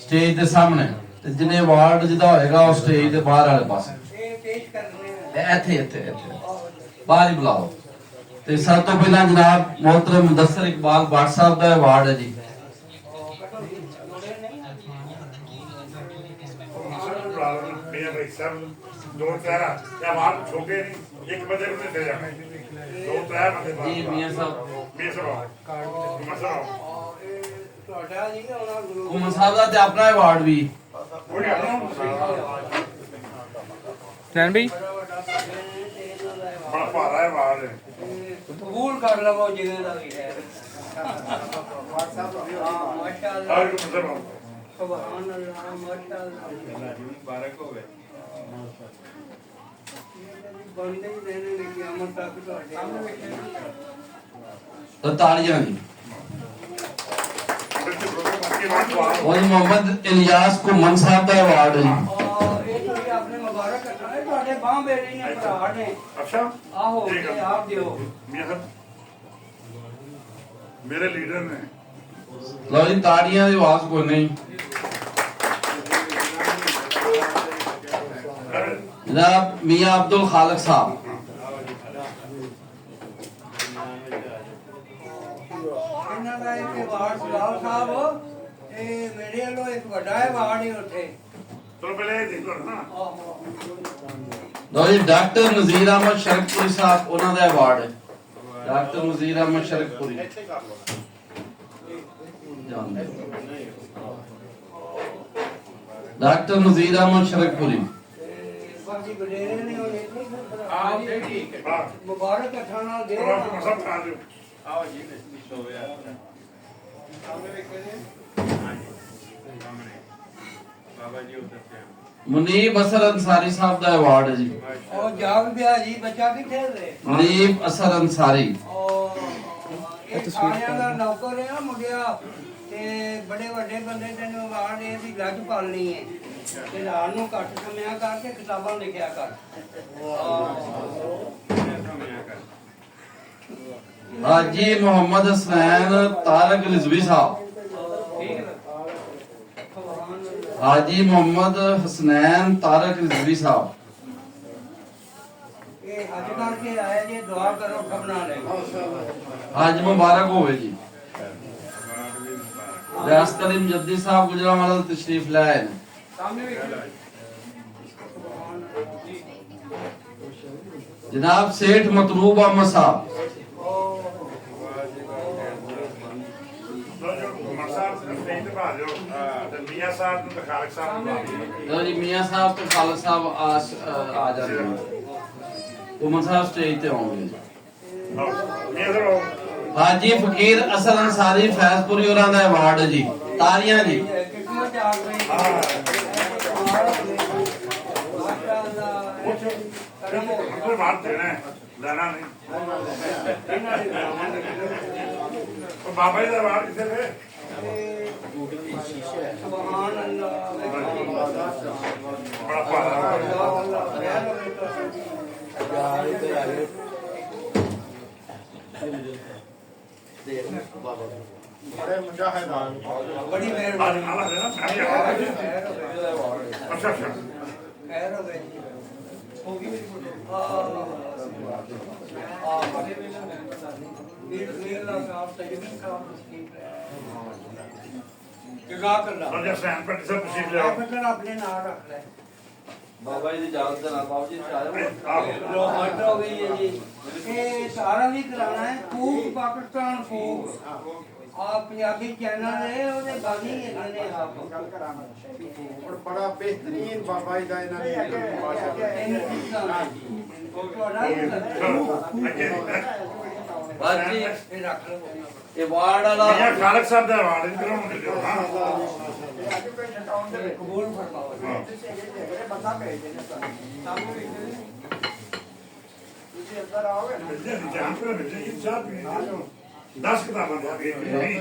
Stage ਦੇ ਸਾਹਮਣੇ ਤੇ ਜਿਹਨੇ ਅਵਾਰਡ ਜਿਹਦਾ ਹੋਏਗਾ ਉਹ ਸਟੇਜ ਦੇ ਬਾਹਰ ਵਾਲੇ ਪਾਸੇ ਇੱਥੇ ਬਾਹਰ ਹੀ ਬੁਲਾਓ। ਤੇ ਸਭ ਤੋਂ ਪਹਿਲਾਂ ਜਨਾਬ मोहतरम मुदस्सिर इकबाल भट्ट साहब ਦਾ ਅਵਾਰਡ ਹੈ ਜੀ। दो चार अवार्ड छोटे नहीं एक बजे में दे जाने दो चार बंदे जी मियां साहब कुमन साहब ਦਾ ਤੇ ਆਪਣਾ ਅਵਾਰਡ ਵੀ ਸੈਨ ਬਈ बड़ा भारा है अवार्ड कबूल कर लवो जिने दा भी है माशाअल्लाह सुभान अल्लाह माशाअल्लाह मुबारक हो गए बंदे ही रहने ने कियामत तक ਤੁਹਾਡੇ तो तालियां जी। और मोहम्मद इलियास कुमन साहब ਦਾ ਅਵਾਰਡ ਹੈ ਜੀ। ਇਹ ਤੁਸੀਂ ਆਪਣੇ ਮੁਬਾਰਕ ਕਰਨਾ ਹੈ ਤੁਹਾਡੇ ਬਾਹ ਬੇੜੇ ਨੇ ਭਰਾ ਨੇ अच्छा ਆਹੋ ਤੇ ਆਪ ਦਿਓ मियां साहब मेरे लीडर ने ਲਓ ਜੀ ਤਾੜੀਆਂ ਦੀ ਆਵਾਜ਼ ਕੋਈ ਨਹੀਂ। जनाब मियां अब्दुल खालिक साहब ਇਹਨਾਂ ਦਾ ਇੱਕ ਅਵਾਰਡ ਸਲਾਲ ਸਾਹਿਬ ਇਹ ਮੇਰੇ ਵੱਲੋਂ ਇੱਕ ਵੱਡਾ ਅਵਾਰਡ ਹੀ ਉੱਥੇ चलो पहले ये देखो ना ਲਓ ਜੀ ਡਾਕਟਰ ਨਜ਼ੀਰ ਅਹਿਮਦ ਸ਼ਰਕਪੁਰੀ ਸਾਹਿਬ ਉਹਨਾਂ ਦਾ ਅਵਾਰਡ ਹੈ। ਡਾਕਟਰ ਨਜ਼ੀਰ ਅਹਿਮਦ ਸ਼ਰਕਪੁਰੀ ਡਾਕਟਰ ਨਜ਼ੀਰ ਅਹਿਮਦ ਸ਼ਰਕਪੁਰੀ ਬਾਕੀ ਬਡੇਰੇ ਨੇ ਉਹ हाँ ठीक है हाँ ਮੁਬਾਰਕ ਅੱਖਾਂ ਨਾਲ ਦੇ और आप सब खा लो आओ जी हो गया बाबा जी उधर से मुनीब असर अंसारी साहब ਦਾ ਅਵਾਰਡ ਹੈ ਜੀ। ਉਹ ਜਾਗ ਪਿਆ ਜੀ ਬੱਚਾ ਕਿੱਥੇ ਰੇ मुनीब असर अंसारी ਉਹ ਇਹ ਸਾਰਿਆਂ ਦਾ ਨੌਕਰ ਹੈ ਮੁੰਡਿਆ ਤੇ ਬੜੇ ਵੱਡੇ ਬੰਦੇ ਤੈਨੂੰ ਅਵਾਰਡ ਇਹ ਵੀ ਲੱਜ ਪਾਲਣੀ ਹੈ ਤੇ ਰਾਤ ਨੂੰ ਘੱਟ ਸਮਿਆ ਕਰਕੇ ਕਿਤਾਬਾਂ ਲਿਖਿਆ ਕਰ हाजी मोहम्मद हसनैन तारक रिजवी साहब ਠੀਕ ਹੈ हाजी मोहम्मद हसनैन तारक रिजवी साहब ਇਹ ਅੱਜ ਕਰਕੇ ਆਇਆ ਜੀ ਦੁਆ ਕਰੋ ਖਬਰਾਂ ਲੈ आज मुबारक होवे जी। रियासत अली मुजद्दी साहब गुजरांवाला तशरीफ लाए हैं। जनाब सेठ मतलूब अहमद साहब जो कुमार साहब स्टेज पे आ जाओ तो मियां साहब तो खालिक साहब लो जी मियां साहब तो खालिद साहब आ जाते हैं। उमर साहब स्टेज पे होंगे। मियां साहब हाजी फकीर असद अंसारी फैजपुरी होਰਾਂ ਦਾ ਅਵਾਰਡ ਹੈ ਜੀ। ਤਾਲੀਆਂ ਜੀ। किस्मत आ गई माशाअल्लाह कोई बात देना है लेना नहीं तो बाबा जी दरबार किसे थे सुभान अल्लाह बड़ा भारा बड़े मुजाहिदान बड़ी आज मेहरबानी नाला है ना खैर हो गए अच्छा अच्छा खैर हो गए होगी मेरी फोटो वीर वीरला साहब तजमीन साहब तस्कीफ जगा कर ला और जब सैन पर सब तशरीफ ले आओ फिर अपने नाम रख ले ਬਾਬਾ ਜੀ ਦੀ ਇਜਾਜ਼ਤ ਦੇ ਨਾਲ ਬਾਬੂ ਜੀ ਚਾਹੋ लो हट हो गई है जी ये सारा भी कराना है फूक पाकिस्तान फूक आप पंजाबी चैनल है ਉਹਦੇ ਬਾਗੀ ਹੈਗੇ ਨੇ ਆਪ और बड़ा बेहतरीन बाबा जी का इन्होंने ਬਾਜੀ ਇਹ ਰੱਖ ਲਓ ਅਵਾਰਡ ਵਾਲਾ मियां खालिक साहब ਦਾ ਅਵਾਰਡ ਇਧਰੋਂ ਮਿਲਿਆ ਹਾਂ ਕਬੂਲ ਫਰਮਾਓ ਤੁਸੀਂ ਅੰਦਰ आओगे ना मिलते हैं जान पर मिलते हैं चार पीने 10 किताबां दे आगे नहीं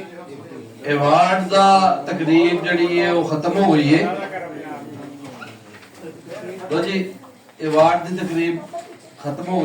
ਅਵਾਰਡ ਦਾ ਤਕਰੀਬ ਜਿਹੜੀ ਹੈ ਉਹ ਖਤਮ ਹੋ ਗਈ ਹੈ। ਲੋ ਜੀ ਅਵਾਰਡ ਦੀ ਤਕਰੀਬ ਖਤਮ ਹੋ ਗਈ।